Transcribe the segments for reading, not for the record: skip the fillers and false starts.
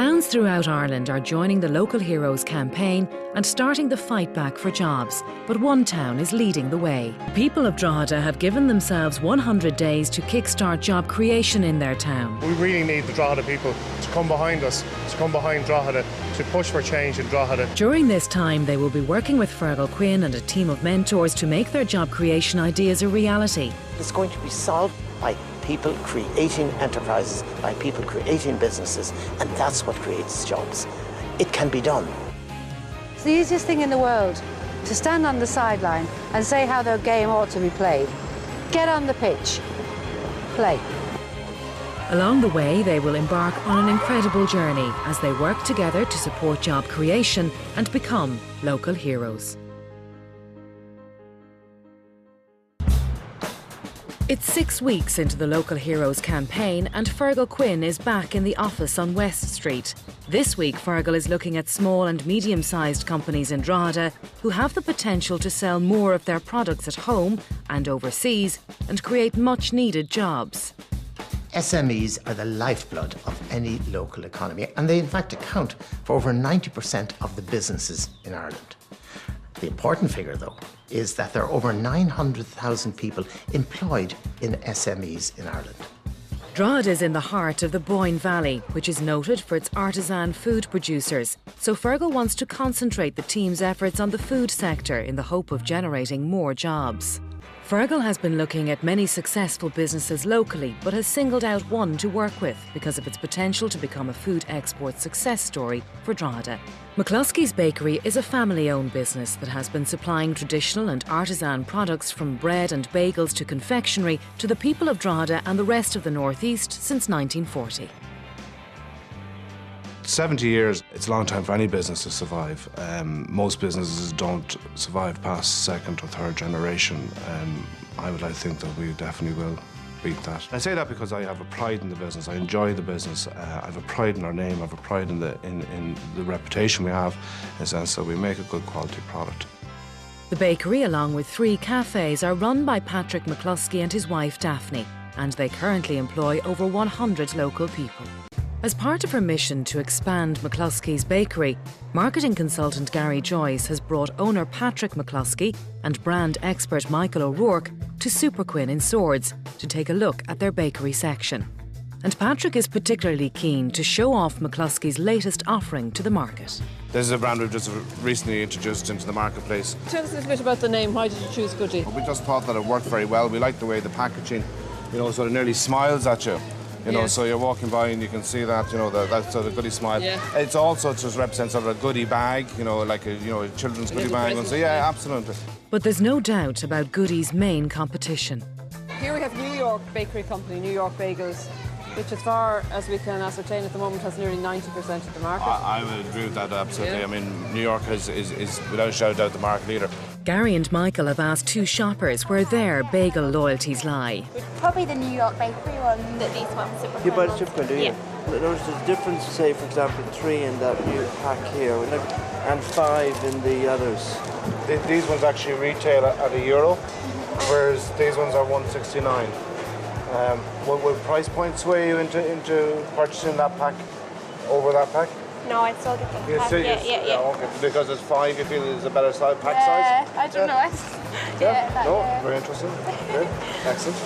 Towns throughout Ireland are joining the Local Heroes campaign and starting the fight back for jobs, but one town is leading the way. People of Drogheda have given themselves 100 days to kickstart job creation in their town. We really need the Drogheda people to come behind us, to come behind Drogheda, to push for change in Drogheda. During this time, they will be working with Feargal Quinn and a team of mentors to make their job creation ideas a reality. It's going to be solved by people creating enterprises, by people creating businesses, and that's what creates jobs. It can be done. It's the easiest thing in the world to stand on the sideline and say how their game ought to be played. Get on the pitch, play. Along the way, they will embark on an incredible journey as they work together to support job creation and become local heroes. It's 6 weeks into the Local Heroes campaign and Feargal Quinn is back in the office on West Street. This week, Feargal is looking at small and medium-sized companies in Drogheda who have the potential to sell more of their products at home and overseas and create much-needed jobs. SMEs are the lifeblood of any local economy, and they in fact account for over 90% of the businesses in Ireland. The important figure, though, is that there are over 900,000 people employed in SMEs in Ireland. Drogheda is in the heart of the Boyne Valley, which is noted for its artisan food producers. So Feargal wants to concentrate the team's efforts on the food sector in the hope of generating more jobs. Feargal has been looking at many successful businesses locally, but has singled out one to work with because of its potential to become a food export success story for Drogheda. McCloskey's Bakery is a family-owned business that has been supplying traditional and artisan products from bread and bagels to confectionery to the people of Drogheda and the rest of the North East since 1940. 70 years, it's a long time for any business to survive. Most businesses don't survive past second or third generation. I would like to think that we definitely will beat that. I say that because I have a pride in the business. I enjoy the business. I have a pride in our name. I have a pride in the reputation we have, in the sense that we make a good quality product. The bakery, along with 3 cafes, are run by Patrick McCloskey and his wife Daphne, and they currently employ over 100 local people. As part of her mission to expand McCloskey's bakery, marketing consultant Gary Joyce has brought owner Patrick McCloskey and brand expert Michael O'Rourke to Super Quinn in Swords to take a look at their bakery section. And Patrick is particularly keen to show off McCloskey's latest offering to the market. This is a brand we've just recently introduced into the marketplace. Tell us a little bit about the name. Why did you choose Goody? We just thought that it worked very well. We like the way the packaging, sort of nearly smiles at you. So you're walking by and you can see that, that's sort of Goody smile. Yeah. It's also just represents sort of a goodie bag, like a children's goodie bag. So yeah, absolutely. But there's no doubt about Goody's main competition. Here we have New York Bakery Company, New York Bagels, which as far as we can ascertain at the moment has nearly 90% of the market. I would agree with that, absolutely. Yeah. I mean, New York is without a shadow of doubt the market leader. Gary and Michael have asked 2 shoppers where their bagel loyalties lie. Probably the New York Bakery one. These ones. You buy the Super Quinn, do you? Yeah. Notice there's a difference, say, for example, 3 in that new pack here and 5 in the others. These ones actually retail at €1, whereas these ones are $1.69. Will price point sway you into purchasing that pack over that pack? No, I'd still get the pack. Yeah. Okay. Because it's 5, you feel it's a better pack size? I don't know. Very interesting. Good. Excellent.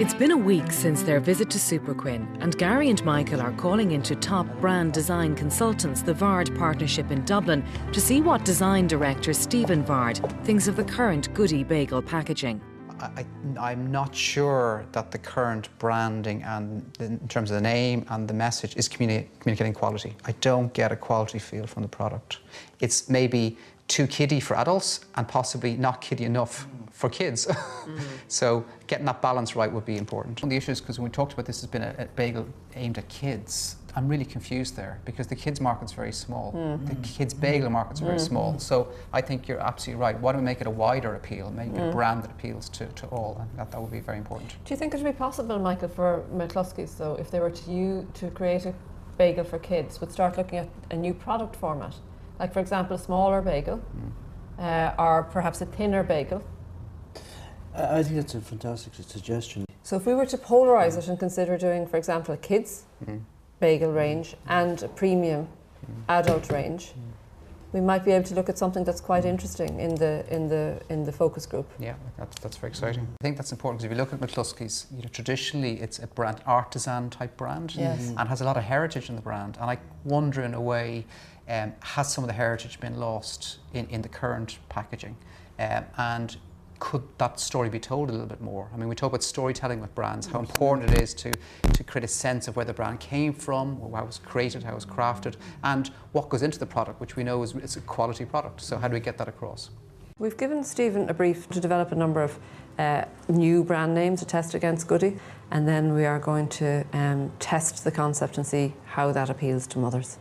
It's been a week since their visit to Super Quinn, and Gary and Michael are calling into top brand design consultants, the Vard partnership in Dublin, to see what design director Stephen Vard thinks of the current Goody bagel packaging. I'm not sure that the current branding and in terms of the name and the message is communicating quality. I don't get a quality feel from the product. It's maybe too kiddie for adults and possibly not kiddie enough for kids. So getting that balance right would be important. One of the issues, because when we talked about this has been a bagel aimed at kids, I'm really confused there because the kids market's very small. The kids bagel market's very small. So I think you're absolutely right. Why don't we make it a wider appeal, make it a brand that appeals to all, and that would be very important. Do you think it would be possible, Michael, for McCloskey's, though, if they were to create a bagel for kids, would start looking at a new product format? Like, for example, a smaller bagel, or perhaps a thinner bagel? I think that's a fantastic suggestion. So if we were to polarise it and consider doing, for example, a kids bagel range and a premium adult range, we might be able to look at something that's quite interesting in the focus group. Yeah, that's very exciting. I think that's important because if you look at McCloskey's, traditionally it's a brand, artisan type brand, and has a lot of heritage in the brand. And I wonder, in a way, has some of the heritage been lost in the current packaging? And could that story be told a little bit more? I mean, we talk about storytelling with brands, how important it is to create a sense of where the brand came from, how it was created, how it was crafted, and what goes into the product, which we know is a quality product. So how do we get that across? We've given Stephen a brief to develop a number of new brand names to test against Goody, and then we are going to test the concept and see how that appeals to mothers.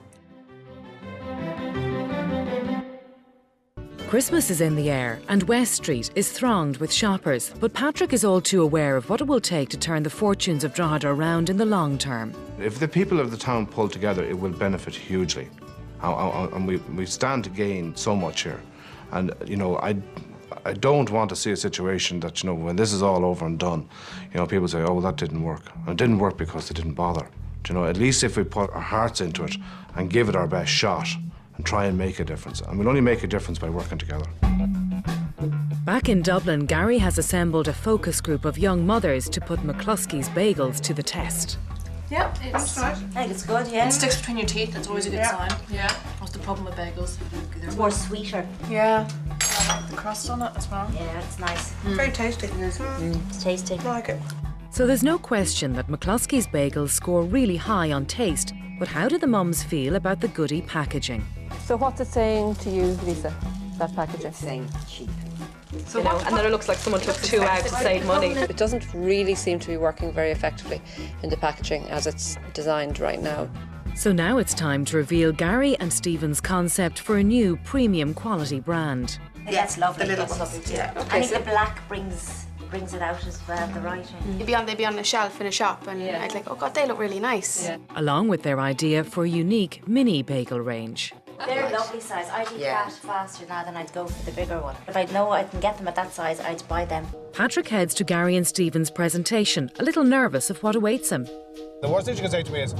Christmas is in the air and West Street is thronged with shoppers, but Patrick is all too aware of what it will take to turn the fortunes of Drogheda around in the long term. If the people of the town pull together, it will benefit hugely. And we stand to gain so much here. And, I don't want to see a situation that, when this is all over and done, people say, oh, well, that didn't work. And it didn't work because they didn't bother. At least if we put our hearts into it and give it our best shot, and try and make a difference. And we'll only make a difference by working together. Back in Dublin, Gary has assembled a focus group of young mothers to put McCloskey's bagels to the test. Yeah, it's right. I think it's good, yeah. It sticks between your teeth, that's always a good sign. Yeah. What's the problem with bagels? It's more sweeter. Yeah. The crust on it as well. Yeah, it's nice. Very tasty. It's tasty. I like it. So there's no question that McCloskey's bagels score really high on taste, but how do the mums feel about the Goody packaging? So what's it saying to you, Lisa, that packaging? It's saying cheap. So and then it looks like someone took 2 out to save money. It doesn't really seem to be working very effectively in the packaging as it's designed right now. So now it's time to reveal Gary and Stephen's concept for a new premium quality brand. That's lovely. The little That's ones. lovely. Yeah. I think the black brings it out as well, the writing. They'd be on the shelf in a shop and I'd like, oh God, they look really nice. Yeah. Along with their idea for a unique mini bagel range. They're lovely size. I'd eat that faster now than I'd go for the bigger one. If I know I can get them at that size, I'd buy them. Patrick heads to Gary and Stephen's presentation, a little nervous of what awaits him. The worst thing you can say to me is,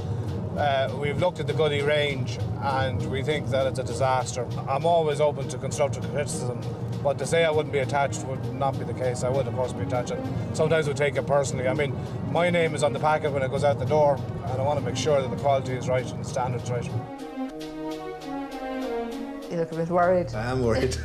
we've looked at the Goody range and we think that it's a disaster. I'm always open to constructive criticism, but to say I wouldn't be attached would not be the case. I would, of course, be attached, and sometimes we take it personally. I mean, my name is on the packet when it goes out the door, and I want to make sure that the quality is right and the standard's right. You look a bit worried. I am worried,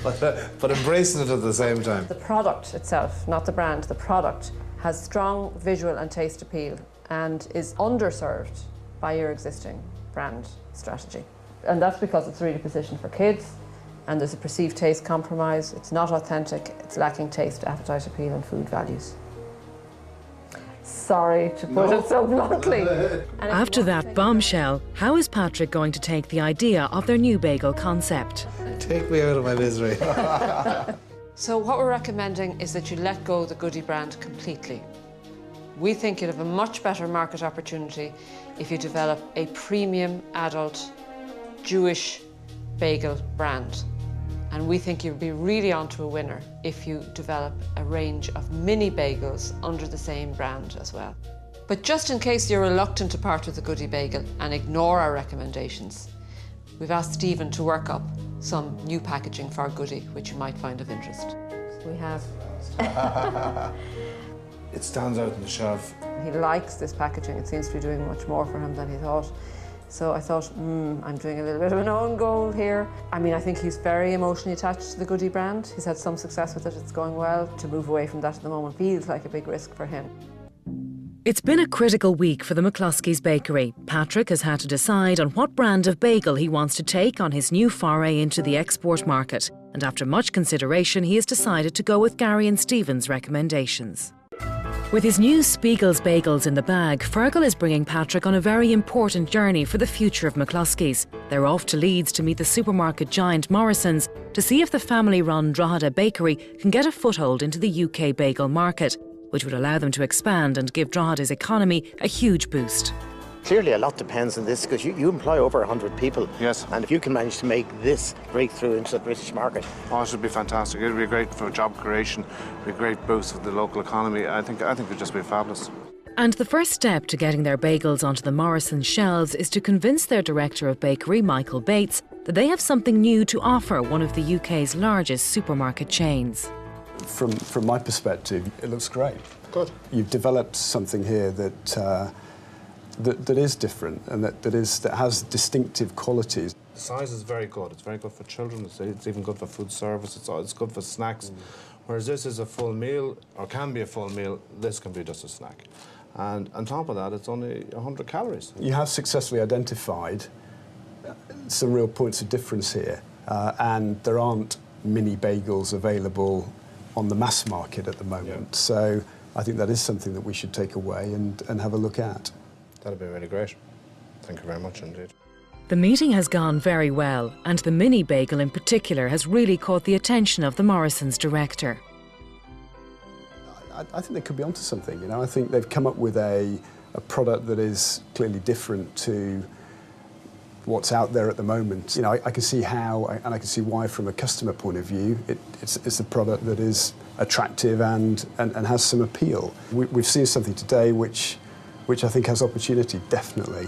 but embracing it at the same time. The product itself, not the brand, the product has strong visual and taste appeal and is underserved by your existing brand strategy. And that's because it's really positioned for kids and there's a perceived taste compromise. It's not authentic, it's lacking taste, appetite appeal and food values. Sorry to put it so bluntly. After that bombshell, how is Patrick going to take the idea of their new bagel concept? Take me out of my misery. So what we're recommending is that you let go of the Goody brand completely. We think you'll have a much better market opportunity if you develop a premium adult Jewish bagel brand. And we think you'll be really onto a winner if you develop a range of mini bagels under the same brand as well. But just in case you're reluctant to part with the Goody bagel and ignore our recommendations, we've asked Stephen to work up some new packaging for Goody, which you might find of interest. We have. It stands out on the shelf. He likes this packaging. It seems to be doing much more for him than he thought. So I thought, I'm doing a little bit of an own goal here. I mean, I think he's very emotionally attached to the Goody brand. He's had some success with it, it's going well. To move away from that at the moment feels like a big risk for him. It's been a critical week for the McCloskey's bakery. Patrick has had to decide on what brand of bagel he wants to take on his new foray into the export market. And after much consideration, he has decided to go with Gary and Stephen's recommendations. With his new Spiegel's bagels in the bag, Feargal is bringing Patrick on a very important journey for the future of McCloskey's. They're off to Leeds to meet the supermarket giant Morrison's to see if the family-run Drogheda bakery can get a foothold into the UK bagel market, which would allow them to expand and give Drogheda's economy a huge boost. Clearly a lot depends on this because you employ over 100 people. Yes. And if you can manage to make this breakthrough into the British market. Oh, it would be fantastic. It would be great for job creation, it would be a great boost for the local economy. I think it would just be fabulous. And the first step to getting their bagels onto the Morrisons shelves is to convince their director of bakery, Michael Bates, that they have something new to offer one of the UK's largest supermarket chains. From my perspective, it looks great. Good. You've developed something here that is different and that has distinctive qualities. The size is very good. It's very good for children. It's even good for food service. It's good for snacks. Whereas this is a full meal, or can be a full meal, this can be just a snack. And on top of that, it's only 100 calories. You have successfully identified some real points of difference here, and there aren't mini bagels available on the mass market at the moment. Yeah. So I think that is something that we should take away and have a look at. That'd be really great. Thank you very much indeed. The meeting has gone very well, and the mini bagel in particular has really caught the attention of the Morrisons director. I think they could be onto something, you know. I think they've come up with a product that is clearly different to what's out there at the moment. You know, I can see how, and I can see why from a customer point of view, it's a product that is attractive and has some appeal. We've seen something today which I think has opportunity, definitely.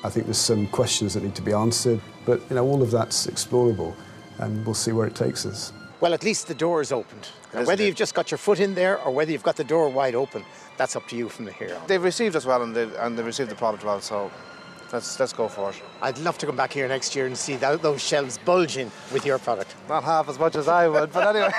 I think there's some questions that need to be answered, but you know, all of that's explorable, and we'll see where it takes us. Well, at least the door is opened. Now, whether you've just got your foot in there or whether you've got the door wide open, that's up to you from here on. They've received us well and they've received the product well, so let's go for it. I'd love to come back here next year and see those shelves bulging with your product. Not half as much as I would, but anyway.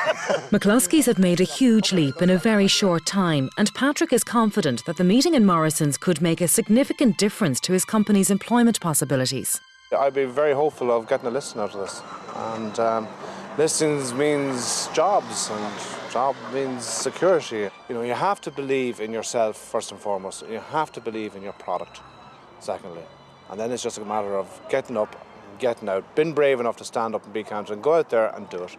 McCloskey's have made a huge leap in a very short time, and Patrick is confident that the meeting in Morrisons could make a significant difference to his company's employment possibilities. I'd be very hopeful of getting a listing out of this. And listings means jobs, and job means security. You know, you have to believe in yourself first and foremost. You have to believe in your product, secondly. And then it's just a matter of getting up, getting out, being brave enough to stand up and be confident, go out there and do it.